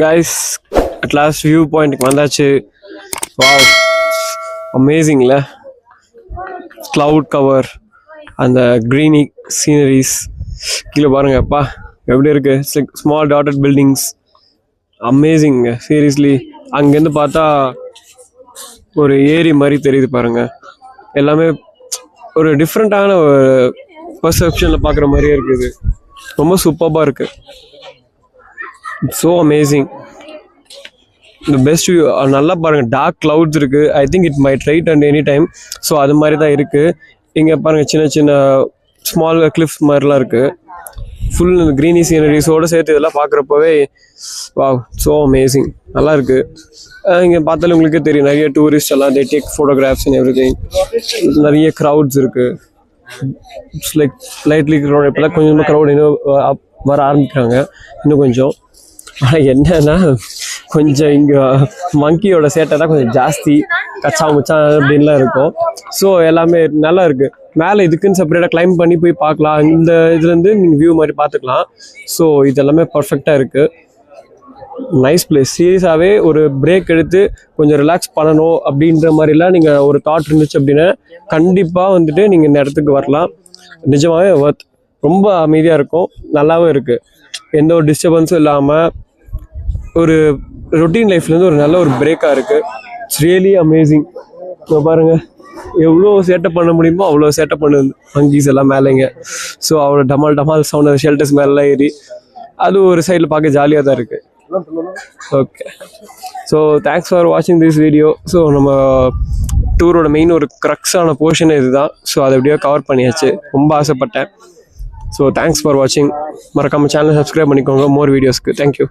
guys, at last view point வந்தாச்சு. Wow, amazing la. Cloud cover and the greeny sceneries. கீழே பாருங்க அப்பா எப்படி இருக்கு. Small dotted buildings. Amazing, seriously. அங்கேருந்து பார்த்தா ஒரு ஏரி மாதிரி தெரியுது பாருங்க. எல்லாமே ஒரு டிஃப்ரெண்ட்டான ஒரு பர்செப்ஷனில் பார்க்குற மாதிரியே இருக்குது. ரொம்ப சூப்பராக இருக்கு. So amazing. இந்த பெஸ்ட் வியூ நல்லா பாருங்கள். டார்க் க்ளவுட்ஸ் இருக்குது. I think it might right and any time. So அது மாதிரி தான் இருக்குது. இங்கே பாருங்கள் சின்ன சின்ன ஸ்மால் கிளிஃப்ஸ் மாதிரிலாம் இருக்குது. ஃபுல் க்ரீனி சீனரிஸோடு சேர்த்து இதெல்லாம் பார்க்குறப்பவே வாவ், ஸோ அமேசிங். நல்லா இருக்குது. இங்கே பார்த்தாலும் உங்களுக்கே தெரியும் நிறைய டூரிஸ்ட் எல்லாம் they take photographs and every thing. நிறைய க்ரௌட்ஸ் இருக்குது. It's like lightly crowd. இப்போலாம் கொஞ்சமாக க்ரௌட் இன்னும் வர ஆரம்பிக்கிறாங்க இன்னும் கொஞ்சம். ஆனால் என்னன்னா கொஞ்சம் இங்கே மங்கியோட சேட்டை தான் கொஞ்சம் ஜாஸ்தி. கச்சா முச்சா அப்படின்லாம் இருக்கும். ஸோ எல்லாமே நல்லா இருக்குது. மேலே இதுக்குன்னு செப்பரேட்டாக கிளைம் பண்ணி போய் பார்க்கலாம். இந்த இதுலேருந்து நீங்கள் வியூ மாதிரி பார்த்துக்கலாம். ஸோ இது எல்லாமே பர்ஃபெக்டாக இருக்குது. Nice place. சீரியஸாகவே ஒரு பிரேக் எடுத்து கொஞ்சம் ரிலாக்ஸ் பண்ணணும் அப்படின்ற மாதிரிலாம் நீங்கள் ஒரு தாட் இருந்துச்சு அப்படின்னா கண்டிப்பாக வந்துட்டு நீங்கள் இந்த இடத்துக்கு வரலாம். நிஜமாகவே ஒர்த். ரொம்ப அமைதியாக இருக்கும். நல்லாவும் இருக்குது. எந்த ஒரு டிஸ்டர்பன்ஸும் இல்லாமல் ஒரு ரொட்டீன் லைஃப்லேருந்து ஒரு நல்ல ஒரு பிரேக்காக இருக்குது. It's really amazing. இப்போ பாருங்கள் எவ்வளோ சேட்டப் பண்ண முடியுமோ அவ்வளோ சேட்டப் பண்ணுது மங்கீஸ் எல்லாம் மேலேங்க. ஸோ அவ்வளோ டமால் சவுண்ட் ஷெல்டர்ஸ் மேலாம் ஏறி அது ஒரு சைடில் பார்க்க ஜாலியாக தான் இருக்குது. ஓகே, ஸோ தேங்க்ஸ் ஃபார் வாட்சிங் திஸ் வீடியோ. ஸோ நம்ம டூரோட மெயின் ஒரு க்ரக்ஸான போர்ஷனே இதுதான். ஸோ அதை எப்படியோ கவர் பண்ணியாச்சு. ரொம்ப ஆசைப்பட்டேன். ஸோ தேங்க்ஸ் ஃபார் வாட்சிங். மறக்காமல் சேனலை சப்ஸ்கிரைப் பண்ணிக்கோங்க மோர் வீடியோஸ்க்கு. தேங்க்யூ.